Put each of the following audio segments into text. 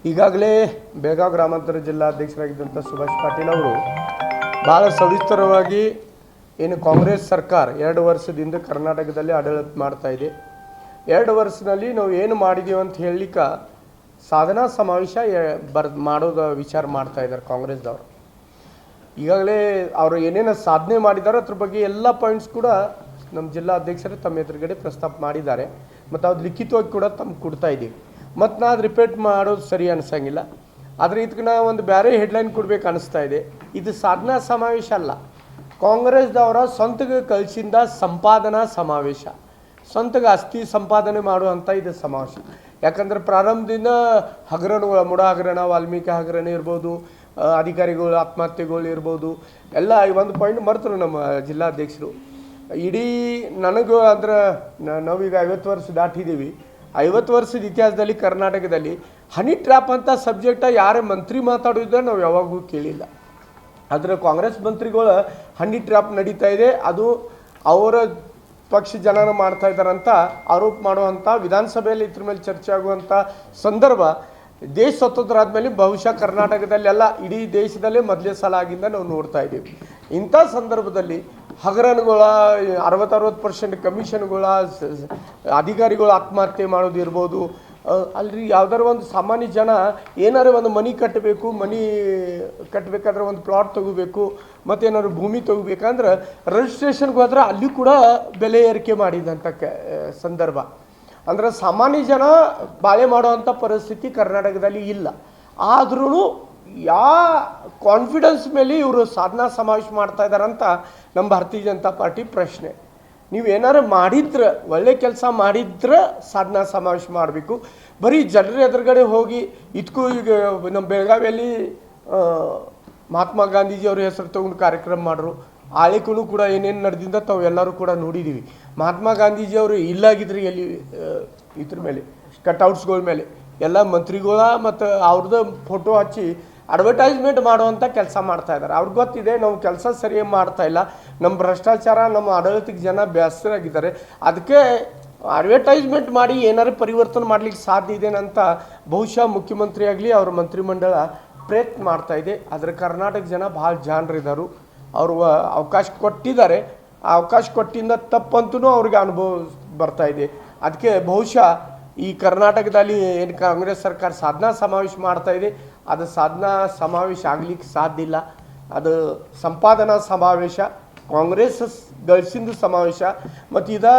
ಈಗಾಗಲೇ ಬೆಳಗಾವಿ ಗ್ರಾಮಾಂತರ ಜಿಲ್ಲಾಧ್ಯಕ್ಷರಾಗಿದ್ದಂಥ ಸುಭಾಷ್ ಪಾಟೀಲ್ ಅವರು ಭಾಳ ಸವಿಸ್ತರವಾಗಿ ಏನು ಕಾಂಗ್ರೆಸ್ ಸರ್ಕಾರ 2 ವರ್ಷದಿಂದ ಕರ್ನಾಟಕದಲ್ಲಿ ಆಡಳಿತ ಮಾಡ್ತಾ ಇದೆ. 2 ವರ್ಷದಲ್ಲಿ ನಾವು ಏನು ಮಾಡಿದೀವಿ ಅಂತ ಹೇಳಲಿಕ್ಕೆ ಸಾಧನಾ ಸಮಾವೇಶ ಮಾಡೋದು ವಿಚಾರ ಮಾಡ್ತಾ ಇದ್ದಾರೆ ಕಾಂಗ್ರೆಸ್ದವರು. ಈಗಾಗಲೇ ಅವರು ಏನೇನು ಸಾಧನೆ ಮಾಡಿದ್ದಾರೆ ಅದ್ರ ಬಗ್ಗೆ ಎಲ್ಲ ಪಾಯಿಂಟ್ಸ್ ಕೂಡ ನಮ್ಮ ಜಿಲ್ಲಾ ಅಧ್ಯಕ್ಷರು ತಮ್ಮ ಎದುರುಗಡೆ ಪ್ರಸ್ತಾಪ ಮಾಡಿದ್ದಾರೆ. ಮತ್ತು ಅದು ಲಿಖಿತವಾಗಿ ಕೂಡ ತಮ್ಗೆ ಕೊಡ್ತಾ ಇದ್ದೀವಿ. ಮತ್ತು ನಾ ಅದು ರಿಪೀಟ್ ಮಾಡೋದು ಸರಿ ಅನಿಸಂಗಿಲ್ಲ. ಆದರೆ ಇದಕ್ಕೆ ನಾ ಒಂದು ಬೇರೆ ಹೆಡ್ಲೈನ್ ಕೊಡ್ಬೇಕು ಅನಿಸ್ತಾ ಇದೆ. ಇದು ಸಾಧನಾ ಸಮಾವೇಶ ಅಲ್ಲ, ಕಾಂಗ್ರೆಸ್ದವರ ಸ್ವಂತಗೆ ಕಳಿಸಿದ ಸಂಪಾದನಾ ಸಮಾವೇಶ, ಸ್ವಂತಗೆ ಆಸ್ತಿ ಸಂಪಾದನೆ ಮಾಡುವಂಥ ಇದು ಸಮಾವೇಶ. ಯಾಕಂದರೆ ಪ್ರಾರಂಭದಿಂದ ಹಗರಣಗಳು, ಮುಡ ಹಗರಣ, ವಾಲ್ಮೀಕಿ ಹಗರಣ ಇರ್ಬೋದು, ಅಧಿಕಾರಿಗಳು ಆತ್ಮಹತ್ಯೆಗಳು ಇರ್ಬೋದು, ಎಲ್ಲ ಒಂದು ಪಾಯಿಂಟ್ ಮರ್ತರು ನಮ್ಮ ಜಿಲ್ಲಾಧ್ಯಕ್ಷರು. ಇಡೀ ನನಗೂ ಅಂದ್ರೆ ನಾವೀಗ 50 ವರ್ಷ ದಾಟಿದ್ದೀವಿ. 50 ವರ್ಷದ ಇತಿಹಾಸದಲ್ಲಿ ಕರ್ನಾಟಕದಲ್ಲಿ ಹನಿ ಟ್ರ್ಯಾಪ್ ಅಂತ ಸಬ್ಜೆಕ್ಟ ಯಾರೇ ಮಂತ್ರಿ ಮಾತಾಡೋದ ನಾವು ಯಾವಾಗೂ ಕೇಳಿಲ್ಲ. ಆದರೆ ಕಾಂಗ್ರೆಸ್ ಮಂತ್ರಿಗಳು ಹನಿ ಟ್ರ್ಯಾಪ್ ನಡೀತಾ ಇದೆ, ಅದು ಅವರ ಪಕ್ಷ ಜನನ ಮಾಡ್ತಾ ಇದ್ದಾರಂತ ಆರೋಪ ಮಾಡುವಂಥ, ವಿಧಾನಸಭೆಯಲ್ಲಿ ಇದ್ರ ಮೇಲೆ ಚರ್ಚೆ ಆಗುವಂಥ ಸಂದರ್ಭ ದೇಶ ಸ್ವತಂತ್ರ ಆದಮೇಲೆ ಬಹುಶಃ ಕರ್ನಾಟಕದಲ್ಲೆಲ್ಲ ಇಡೀ ದೇಶದಲ್ಲೇ ಮೊದಲೇ ಸಲ ಆಗಿಂದ ನಾವು ನೋಡ್ತಾ ಇದ್ದೀವಿ. ಇಂಥ ಸಂದರ್ಭದಲ್ಲಿ ಹಗರಣಗಳ 60% ಕಮಿಷನ್ಗಳ, ಅಧಿಕಾರಿಗಳು ಆತ್ಮಹತ್ಯೆ ಮಾಡೋದು ಇರ್ಬೋದು, ಅಲ್ರಿ ಯಾವ್ದಾರು ಒಂದು ಸಾಮಾನ್ಯ ಜನ ಏನಾರು ಒಂದು ಮನೆ ಕಟ್ಟಬೇಕಾದ್ರೆ ಒಂದು ಪ್ಲಾಟ್ ತೊಗೋಬೇಕು, ಮತ್ತೇನಾದ್ರು ಭೂಮಿ ತೊಗೋಬೇಕಂದ್ರೆ ರಿಜಿಸ್ಟ್ರೇಷನ್ಗೆ ಹೋದ್ರೆ ಅಲ್ಲಿ ಕೂಡ ಬೆಲೆ ಏರಿಕೆ ಮಾಡಿದಂಥ ಸಂದರ್ಭ. ಅಂದ್ರೆ ಸಾಮಾನ್ಯ ಜನ ಬಾಳೆ ಮಾಡುವಂಥ ಪರಿಸ್ಥಿತಿ ಕರ್ನಾಟಕದಲ್ಲಿ ಇಲ್ಲ. ಆದ್ರೂ ಕಾನ್ಫಿಡೆನ್ಸ್ ಮೇಲೆ ಇವರು ಸಾಧನಾ ಸಮಾವೇಶ ಮಾಡ್ತಾ ಇದ್ದಾರಂತ ನಮ್ಮ ಭಾರತೀಯ ಜನತಾ ಪಾರ್ಟಿ ಪ್ರಶ್ನೆ. ನೀವು ಏನಾರು ಮಾಡಿದ್ರೆ, ಒಳ್ಳೆ ಕೆಲಸ ಮಾಡಿದ್ರೆ ಸಾಧನಾ ಸಮಾವೇಶ ಮಾಡಬೇಕು. ಬರೀ ಜನರ ಎದುರುಗಡೆ ಹೋಗಿ ಇದಕ್ಕೂ ಈಗ ನಮ್ಮ ಬೆಳಗಾವಿಯಲ್ಲಿ ಮಹಾತ್ಮ ಗಾಂಧೀಜಿಯವ್ರ ಹೆಸರು ತಗೊಂಡು ಕಾರ್ಯಕ್ರಮ ಮಾಡ್ರು. ಆಳಿಕೂ ಕೂಡ ಏನೇನು ನಡೆದಿಂದ ತಾವು ಎಲ್ಲರೂ ಕೂಡ ನೋಡಿದ್ದೀವಿ. ಮಹಾತ್ಮ ಗಾಂಧೀಜಿಯವರು ಇಲ್ಲಾಗಿದ್ರಿ ಎಲ್ಲಿ ಇದ್ರ ಮೇಲೆ ಕಟ್ಔಟ್ಸ್ಗಳ ಮೇಲೆ ಎಲ್ಲ ಮಂತ್ರಿಗಳ ಮತ್ತು ಅವ್ರದ್ದು ಫೋಟೋ ಹಚ್ಚಿ ಅಡ್ವರ್ಟೈಸ್ಮೆಂಟ್ ಮಾಡುವಂಥ ಕೆಲಸ ಮಾಡ್ತಾ ಇದ್ದಾರೆ. ಅವ್ರಿಗೆ ಗೊತ್ತಿದೆ ನಾವು ಕೆಲಸ ಸರಿಯಾಗಿ ಮಾಡ್ತಾ ಇಲ್ಲ, ನಮ್ಮ ಭ್ರಷ್ಟಾಚಾರ, ನಮ್ಮ ಆಡಳಿತಕ್ಕೆ ಜನ ಬೇಸರಾಗಿದ್ದಾರೆ, ಅದಕ್ಕೆ ಅಡ್ವರ್ಟೈಸ್ಮೆಂಟ್ ಮಾಡಿ ಏನಾರು ಪರಿವರ್ತನೆ ಮಾಡಲಿಕ್ಕೆ ಸಾಧ್ಯ ಇದೆ ಅಂತ ಬಹುಶಃ ಮುಖ್ಯಮಂತ್ರಿ ಆಗಲಿ ಅವ್ರ ಮಂತ್ರಿಮಂಡಲ ಪ್ರಯತ್ನ ಮಾಡ್ತಾ ಇದೆ. ಆದರೆ ಕರ್ನಾಟಕ ಜನ ಭಾಳ ಜಾಣರಿದ್ದಾರೆ, ಅವರು ಅವಕಾಶ ಕೊಟ್ಟಿದ್ದಾರೆ. ಆ ಅವಕಾಶ ಕೊಟ್ಟಿಂದ ತಪ್ಪಂತೂ ಅವ್ರಿಗೆ ಅನುಭವ ಬರ್ತಾ ಇದೆ. ಅದಕ್ಕೆ ಬಹುಶಃ ಈ ಕರ್ನಾಟಕದಲ್ಲಿ ಏನು ಕಾಂಗ್ರೆಸ್ ಸರ್ಕಾರ ಸಾಧನಾ ಸಮಾವೇಶ ಮಾಡ್ತಾ ಇದೆ, ಅದು ಸಾಧನಾ ಸಮಾವೇಶ ಆಗಲಿಕ್ಕೆ ಸಾಧ್ಯ ಇಲ್ಲ. ಅದು ಸಂಪಾದನಾ ಸಮಾವೇಶ, ಕಾಂಗ್ರೆಸ್ ಗಳಿಸಿದ ಸಮಾವೇಶ. ಮತ್ತು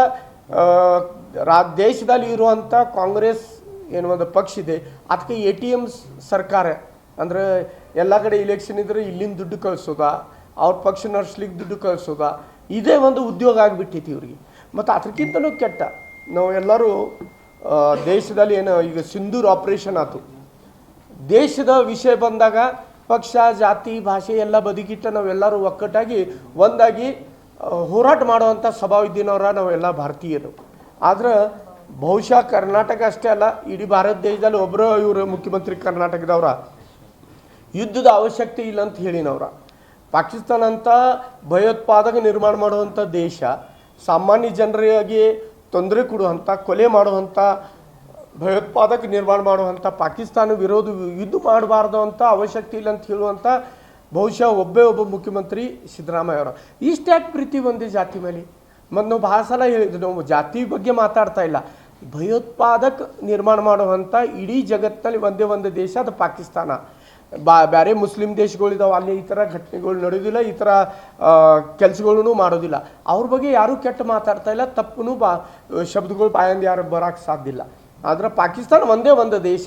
ದೇಶದಲ್ಲಿ ಇರುವಂಥ ಕಾಂಗ್ರೆಸ್ ಏನು ಒಂದು ಪಕ್ಷ ಇದೆ, ಅದಕ್ಕೆ ATM ಸರ್ಕಾರ ಅಂದರೆ ಎಲ್ಲ ಕಡೆ ಇಲೆಕ್ಷನ್ ಇದ್ರೆ ಇಲ್ಲಿಂದ ದುಡ್ಡು ಕಳಿಸೋದ, ಅವ್ರ ಪಕ್ಷ ನಡೆಸ್ಲಿಕ್ಕೆ ದುಡ್ಡು ಕಳಿಸೋದ, ಇದೇ ಒಂದು ಉದ್ಯೋಗ ಆಗಿಬಿಟ್ಟೈತಿ ಇವ್ರಿಗೆ. ಮತ್ತು ಅದಕ್ಕಿಂತಲೂ ಕೆಟ್ಟ, ನಾವು ಎಲ್ಲರೂ ದೇಶದಲ್ಲಿ ಏನು ಈಗ ಸಿಂಧೂರ್ ಆಪರೇಷನ್ ಆಯ್ತು, ದೇಶದ ವಿಷಯ ಬಂದಾಗ ಪಕ್ಷ, ಜಾತಿ, ಭಾಷೆ ಎಲ್ಲ ಬದಿಗಿಟ್ಟ ನಾವೆಲ್ಲರೂ ಒಕ್ಕಟ್ಟಾಗಿ ಒಂದಾಗಿ ಹೋರಾಟ ಮಾಡುವಂಥ ಸ್ವಭಾವ ಇದ್ದಿನವರ ನಾವೆಲ್ಲ ಭಾರತೀಯರು. ಆದ್ರೆ ಬಹುಶಃ ಕರ್ನಾಟಕ ಅಷ್ಟೇ ಅಲ್ಲ, ಇಡೀ ಭಾರತ ದೇಶದಲ್ಲಿ ಒಬ್ಬರು ಇವರು ಮುಖ್ಯಮಂತ್ರಿ ಕರ್ನಾಟಕದವರ ಯುದ್ಧದ ಅವಶ್ಯಕತೆ ಇಲ್ಲ ಅಂತ ಹೇಳಿನವ್ರ. ಪಾಕಿಸ್ತಾನ ಅಂತ ಭಯೋತ್ಪಾದಕ ನಿರ್ಮಾಣ ಮಾಡುವಂಥ ದೇಶ, ಸಾಮಾನ್ಯ ಜನರಿಗೆ ತೊಂದರೆ ಕೊಡುವಂಥ, ಕೊಲೆ ಮಾಡುವಂಥ, ಭಯೋತ್ಪಾದಕ ನಿರ್ಮಾಣ ಮಾಡುವಂಥ ಪಾಕಿಸ್ತಾನ ವಿರೋಧ ಯುದ್ಧ ಮಾಡಬಾರ್ದು ಅಂತ ಅವಶ್ಯಕತೆ ಇಲ್ಲ ಅಂತ ಹೇಳುವಂಥ ಬಹುಶಃ ಒಬ್ಬ ಮುಖ್ಯಮಂತ್ರಿ ಸಿದ್ದರಾಮಯ್ಯ ಅವರು. ಇಷ್ಟ್ಯಾಕೆ ಪ್ರೀತಿ ಒಂದೇ ಜಾತಿ ಮೇಲೆ? ಮತ್ತು ನಾವು ಭಾಳ ಸಲ ಹೇಳಿದ್ವಿ, ನಾವು ಜಾತಿ ಬಗ್ಗೆ ಮಾತಾಡ್ತಾ ಇಲ್ಲ, ಭಯೋತ್ಪಾದಕ ನಿರ್ಮಾಣ ಮಾಡುವಂಥ ಇಡೀ ಜಗತ್ತಿನಲ್ಲಿ ಒಂದೇ ಒಂದು ದೇಶ ಅದು ಪಾಕಿಸ್ತಾನ. ಬೇರೆ ಮುಸ್ಲಿಂ ದೇಶಗಳಿದಾವೆ, ಅಲ್ಲಿ ಈ ಥರ ಘಟನೆಗಳು ನಡೆಯೋದಿಲ್ಲ, ಈ ಥರ ಕೆಲಸಗಳೂ ಮಾಡೋದಿಲ್ಲ. ಅವ್ರ ಬಗ್ಗೆ ಯಾರೂ ಕೆಟ್ಟ ಮಾತಾಡ್ತಾ ಇಲ್ಲ, ತಪ್ಪು ಶಬ್ದಗಳು ಬಾಯಿಂದ ಯಾರು ಬರೋಕ್ಕೆ ಸಾಧ್ಯ ಇಲ್ಲ. ಆದರೆ ಪಾಕಿಸ್ತಾನ ಒಂದೇ ಒಂದು ದೇಶ,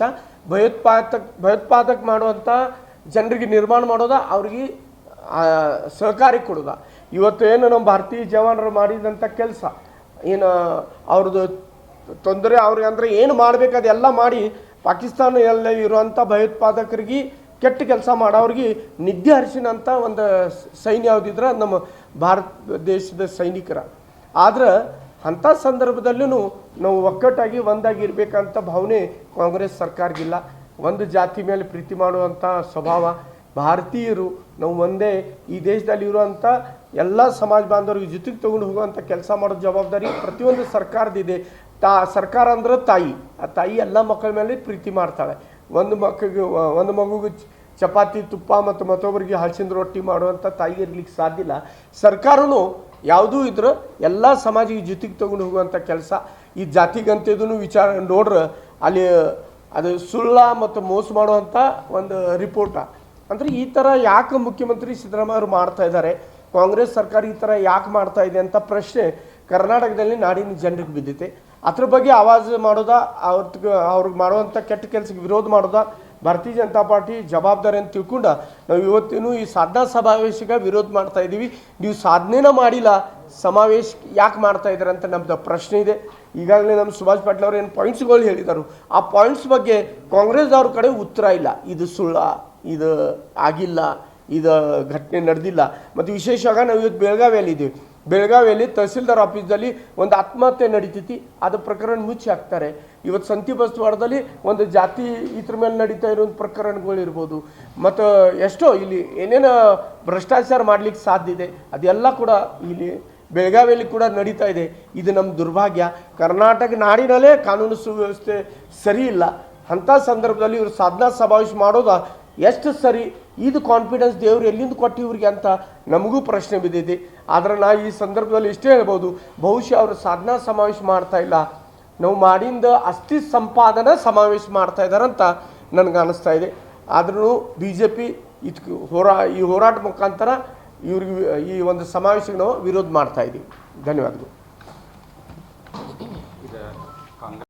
ಭಯೋತ್ಪಾದಕ ಮಾಡುವಂಥ ಜನರಿಗೆ ನಿರ್ಮಾಣ ಮಾಡೋದ, ಅವ್ರಿಗೆ ಸಹಕಾರಿ ಕೊಡೋದ. ಇವತ್ತು ಏನು ನಮ್ಮ ಭಾರತೀಯ ಜವಾನರು ಮಾಡಿದಂಥ ಕೆಲಸ ಏನು ಅವ್ರದ್ದು ತೊಂದರೆ ಅವ್ರಿಗೆ ಅಂದರೆ ಏನು ಮಾಡಬೇಕು ಅದೆಲ್ಲ ಮಾಡಿ ಪಾಕಿಸ್ತಾನ ಎಲ್ಲ ಇರುವಂಥ ಭಯೋತ್ಪಾದಕರಿಗೆ ಕೆಟ್ಟ ಕೆಲಸ ಮಾಡೋರಿಗೆ ನಿದ್ದೆ ಹರಿಸಿನಂಥ ಒಂದು ಸೈನ್ಯ ಯಾವುದಿದ್ರೆ ನಮ್ಮ ಭಾರತ ದೇಶದ ಸೈನಿಕರ. ಆದ್ರೆ ಅಂಥ ಸಂದರ್ಭದಲ್ಲೂ ನಾವು ಒಕ್ಕಟ್ಟಾಗಿ ಒಂದಾಗಿರ್ಬೇಕಂತ ಭಾವನೆ ಕಾಂಗ್ರೆಸ್ ಸರ್ಕಾರಗಿಲ್ಲ. ಒಂದು ಜಾತಿ ಮೇಲೆ ಪ್ರೀತಿ ಮಾಡುವಂಥ ಸ್ವಭಾವ ಭಾರತೀಯರು ನಾವು ಒಂದೇ. ಈ ದೇಶದಲ್ಲಿ ಇರುವಂಥ ಎಲ್ಲ ಸಮಾಜ ಬಾಂಧವರಿಗೆ ಜೊತೆಗೆ ತೊಗೊಂಡು ಹೋಗುವಂಥ ಕೆಲಸ ಮಾಡೋ ಜವಾಬ್ದಾರಿ ಪ್ರತಿಯೊಂದು ಸರ್ಕಾರದಿದೆ. ಸರ್ಕಾರ ಅಂದ್ರೆ ತಾಯಿ, ಆ ತಾಯಿ ಎಲ್ಲ ಮಕ್ಕಳ ಮೇಲೆ ಪ್ರೀತಿ ಮಾಡ್ತಾಳೆ. ಒಂದು ಮಗುಗೆ ಚಪಾತಿ ತುಪ್ಪ ಮತ್ತು ಮತ್ತೊಬ್ಬರಿಗೆ ಹಲಸಿನ ರೊಟ್ಟಿ ಮಾಡುವಂಥ ತಾಯಿ ಇರ್ಲಿಕ್ಕೆ ಸಾಧ್ಯ ಇಲ್ಲ. ಸರ್ಕಾರನೂ ಯಾವುದೂ ಇದ್ರೆ ಎಲ್ಲ ಸಮಾಜಿಗೆ ಜೊತೆಗೆ ತಗೊಂಡು ಹೋಗುವಂಥ ಕೆಲಸ. ಈ ಜಾತಿಗಂತ್ಯದೂ ವಿಚಾರ ನೋಡ್ರೆ ಅಲ್ಲಿ ಅದು ಸುಳ್ಳ ಮತ್ತು ಮೋಸ ಮಾಡುವಂಥ ಒಂದು ರಿಪೋರ್ಟ. ಅಂದರೆ ಈ ಥರ ಯಾಕೆ ಮುಖ್ಯಮಂತ್ರಿ ಸಿದ್ದರಾಮಯ್ಯ ಅವರು ಮಾಡ್ತಾ ಇದ್ದಾರೆ, ಕಾಂಗ್ರೆಸ್ ಸರ್ಕಾರ ಈ ಥರ ಯಾಕೆ ಮಾಡ್ತಾ ಇದೆ ಅಂತ ಪ್ರಶ್ನೆ ಕರ್ನಾಟಕದಲ್ಲಿ ನಾಡಿನ ಜನರಿಗೆ ಬಿದ್ದಿದೆ. ಅದ್ರ ಬಗ್ಗೆ ಆವಾಜ್ ಮಾಡೋದಾ, ಅವ್ರಿಗೆ ಮಾಡುವಂಥ ಕೆಟ್ಟ ಕೆಲಸಕ್ಕೆ ವಿರೋಧ ಮಾಡೋದಾ ಭಾರತೀಯ ಜನತಾ ಪಾರ್ಟಿ ಜವಾಬ್ದಾರಿ ಅಂತ ತಿಳ್ಕೊಂಡು ನಾವು ಇವತ್ತಿನೂ ಈ ಸಾಧನಾ ಸಮಾವೇಶಕ್ಕೆ ವಿರೋಧ ಮಾಡ್ತಾ ಇದ್ದೀವಿ. ನೀವು ಸಾಧನೆನ ಮಾಡಿಲ್ಲ, ಸಮಾವೇಶ ಯಾಕೆ ಮಾಡ್ತಾ ಇದ್ದಾರೆ ಅಂತ ನಮ್ಮದು ಪ್ರಶ್ನೆ ಇದೆ. ಈಗಾಗಲೇ ನಮ್ಮ ಸುಭಾಷ್ ಪಾಟೀಲ್ ಅವರು ಏನು ಪಾಯಿಂಟ್ಸ್ಗಳು ಹೇಳಿದರು, ಆ ಪಾಯಿಂಟ್ಸ್ ಬಗ್ಗೆ ಕಾಂಗ್ರೆಸ್ ಅವ್ರ ಕಡೆ ಉತ್ತರ ಇಲ್ಲ. ಇದು ಸುಳ್ಳ, ಇದು ಆಗಿಲ್ಲ, ಇದು ಘಟನೆ ನಡೆದಿಲ್ಲ. ಮತ್ತು ವಿಶೇಷವಾಗಿ ನಾವು ಇವತ್ತು ಬೆಳಗಾವಿಯಲ್ಲಿ ಇದ್ದೀವಿ. ಬೆಳಗಾವಿಯಲ್ಲಿ ತಹಸೀಲ್ದಾರ್ ಆಫೀಸ್ದಲ್ಲಿ ಒಂದು ಆತ್ಮಹತ್ಯೆ ನಡೀತೈತಿ, ಅದು ಪ್ರಕರಣ ಮುಚ್ಚಿ ಹಾಕ್ತಾರೆ. ಇವತ್ತು ಸಂತಿ ಬಸ್ತವಾಡದಲ್ಲಿ ಒಂದು ಜಾತಿ ಇದ್ರ ಮೇಲೆ ನಡೀತಾ ಇರೋ ಪ್ರಕರಣಗಳಿರ್ಬೋದು, ಮತ್ತು ಎಷ್ಟೋ ಇಲ್ಲಿ ಏನೇನು ಭ್ರಷ್ಟಾಚಾರ ಮಾಡಲಿಕ್ಕೆ ಸಾಧ್ಯ ಇದೆ ಅದೆಲ್ಲ ಕೂಡ ಇಲ್ಲಿ ಬೆಳಗಾವಿಯಲ್ಲಿ ಕೂಡ ನಡೀತಾ ಇದೆ. ಇದು ನಮ್ಮ ದುರ್ಭಾಗ್ಯ. ಕರ್ನಾಟಕ ನಾಡಿನಲ್ಲೇ ಕಾನೂನು ಸುವ್ಯವಸ್ಥೆ ಸರಿ ಇಲ್ಲ. ಅಂಥ ಸಂದರ್ಭದಲ್ಲಿ ಇವರು ಸಾಧನಾ ಸಮಾವೇಶ ಮಾಡೋದು ಎಷ್ಟು ಸರಿ, ಇದು ಕಾನ್ಫಿಡೆನ್ಸ್ ದೇವ್ರು ಎಲ್ಲಿಂದ ಕೊಟ್ಟು ಇವ್ರಿಗೆ ಅಂತ ನಮಗೂ ಪ್ರಶ್ನೆ ಬಿದ್ದಿದೆ. ಆದರೆ ನಾ ಈ ಸಂದರ್ಭದಲ್ಲಿ ಇಷ್ಟೇ ಹೇಳ್ಬೋದು, ಬಹುಶಃ ಅವರು ಸಾಧನಾ ಸಮಾವೇಶ ಮಾಡ್ತಾ ಇಲ್ಲ, ನಾವು ಮಾಡಿಂದ ಅಸ್ಥಿ ಸಂಪಾದನಾ ಸಮಾವೇಶ ಮಾಡ್ತಾ ಇದ್ದಾರಂತ ನನಗೆ ಅನ್ನಿಸ್ತಾ ಇದೆ. ಆದ್ರೂ BJP ಈ ಹೋರಾಟ ಮುಖಾಂತರ ಇವ್ರಿಗೆ ಈ ಒಂದು ಸಮಾವೇಶಕ್ಕೆ ನಾವು ವಿರೋಧ ಮಾಡ್ತಾ ಇದ್ದೀವಿ. ಧನ್ಯವಾದಗಳು.